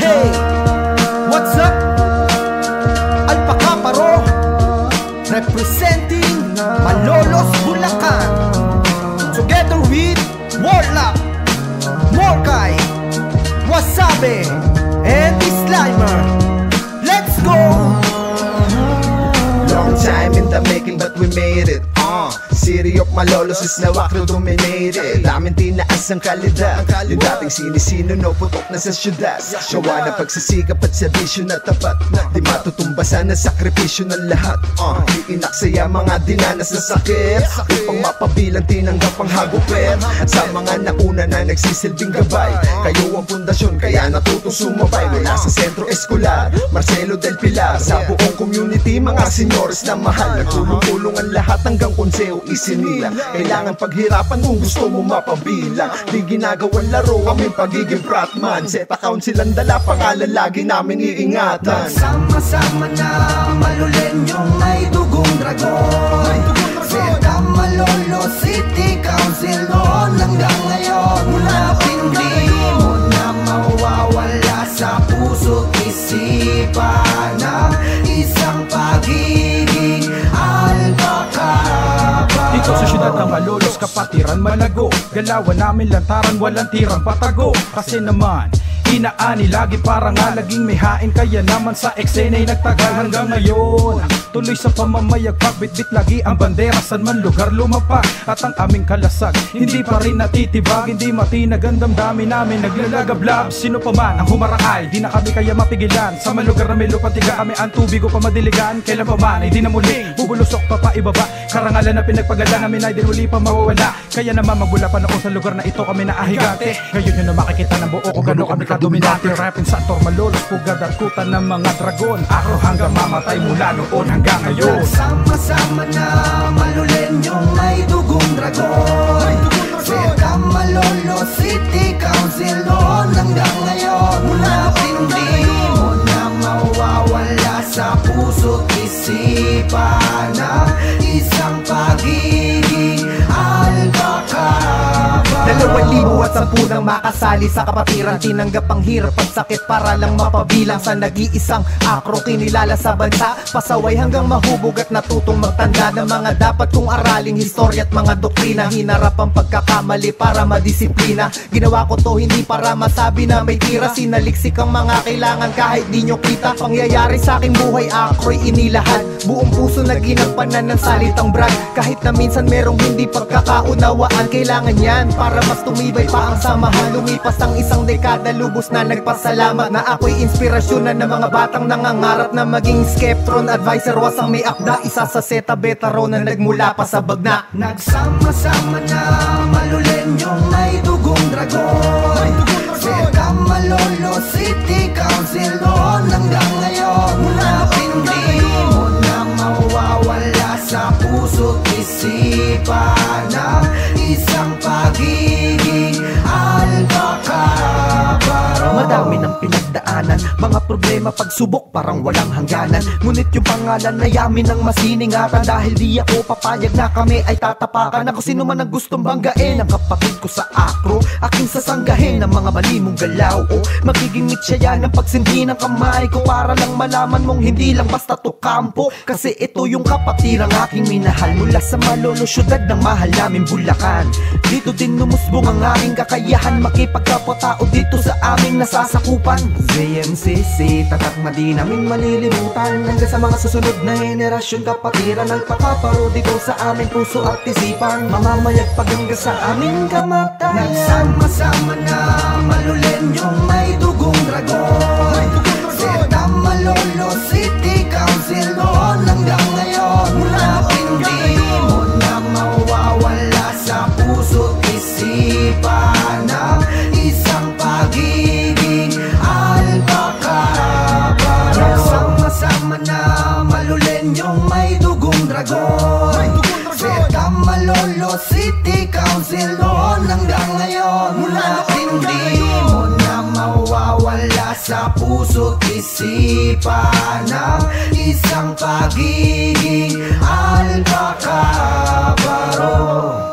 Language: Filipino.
Hey, what's up? Alpaca Paro, representing Malolos, Bulacan, together with Warlock, Morkai, Wasabi, and the Slimer. Let's go! Long time in the making but we made it. City of Malolos is now akro dominated. Daming tinaas ang kalidad. Yung dating sinisino no putok na sa syudad. Gawa na pagsisikap at servisyo na tapat. Di matutumbasan ang sakripisyo ng lahat. Di inaksaya mga dinanas na sakit. Upang mapabilang tinanggap ang hagupit. Sa mga nauna na nagsisilbing gabay. Kayo ang pundasyon kaya natutong sumabay. Mula sa sentro escolar, Marcelo del Pilar. Sa buong community, mga senyores na mahal. Nagtulong-tulong ang lahat hanggang konseo isinilang. Kailangan paghirapan kung gusto mo mapabilang. Di ginagawang laro aming pagiging frontman. Set account silang dala, pangalan lagi namin iingatan. Sama-sama na malulenyong may dugong dragon. Seta Malolos City Council noon hanggang ngayon. Mula hindi mo na mawawala sa puso't isipan ng isang pagiging alpaca. Dito sa syudad ng Malolos, kapatiran malago. Galawan namin lantaran, walang tirang patago. Kasi naman, inaani lagi para nga laging may hain. Kaya naman sa eksena'y nagtagal hanggang ngayon. Tuloy sa pamamayagpag, bitbit lagi ang bandera. San man lugar lumapak at ang aming kalasag hindi pa rin natitibag, hindi matinag ang damdamin namin naglalagablab. Sino pa man ang humaraay, di na kami kaya mapigilan. Sa malugar na may lupatiga kami ang tubig o pamadiligan. Kailan pa man ay di na muling bubulusok pa paibaba. Karangalan na pinagpagala namin ay di huli pa mawawala. Kaya naman magmula pa noon sa lugar na ito kami naahigante. Ngayon yun na makikita ng buo ko gano'n kami kadominante. Rapping sa Tor Malolos, pugad at kutan ng mga dragon. Akro hanggang mamatay mula noon hanggang ngayon. Sama-sama na malulenyong may dugong dragon. Seta Malolos City Council noon hanggang ngayon. Mula hindi mo na mawawala sa puso't isipan ng isang pagiging alpaca. 2010 nang makasali sa kapatiran. Tinanggap ang hirap at sakit para lang mapabilang. Sa nag-iisang akro kinilala sa bansa. Pasaway hanggang mahubog at natutong magtanda ng mga dapat kong araling historya at mga doktrina. Hinarap ang pagkakamali para madisiplina. Ginawa ko to hindi para masabi na may tira. Sinaliksik ang mga kailangan kahit di nyo kita. Pangyayari sa aking buhay akro'y inilahad. Buong puso na ginampanan ng salitang brag. Kahit na minsan merong hindi pagkakaunawaan. Kailangan yan para mas tumibay pa ang samahan. Lumipas ang isang dekada, lubos na nagpasalamat na ako'y inspirasyon na ng mga batang nangangarap na maging Skeptron. Advisor was ang may akda, isa sa Zeta Veteran na nagmula pa sa bagna. Nagsama-sama na malulenyong may dugong dragon. Zeta Malolos City Council noon hanggang ngayon. Mula hindi mo na mawawala sa puso't isipan ng isang pagiging alpaca. Madami ng pinagdaanan, mga problema, pagsubok parang walang hangganan. Ngunit yung pangalan na yamin ang masiningatan. Dahil di ako papayag na kami ay tatapakan. Ako sino man ang gustong banggain ang kapatid ko sa akro, aking sasanggahin ng mga mali mong galaw. O magiging mitsaya ng pagsindi ng kamay ko para lang malaman mong hindi lang basta to kampo. Kasi ito yung kapatirang aking minahal. Mula sa Malolos, syudad ng mahal namin Bulacan. Dito din lumusbong ang aking kakayahan. Makipagkapwa-tao dito sa aming nasasakupan. ZMCC, tatak na di namin malilimutan. Hanggang sa mga susunod na henerasyon, kapatiran Alpaca Paro dito sa aming puso at isipan. Mamamayagpag hanggang sa aming kamatayan. Nagsama-sama na malulenyong may dugong dragon. Zeta Malolos City Council noon hanggang ngayon. Mula hindi mo na mawawala sa puso't isipan ng isang pagiging alpaca. Nagsama-sama na malulenyong may dugong dragon. Zeta Malolos City Council noon hanggang ngayon. Mula hindi mo na mawawala sa puso't isipan ng isang pagiging alpaca. Paro.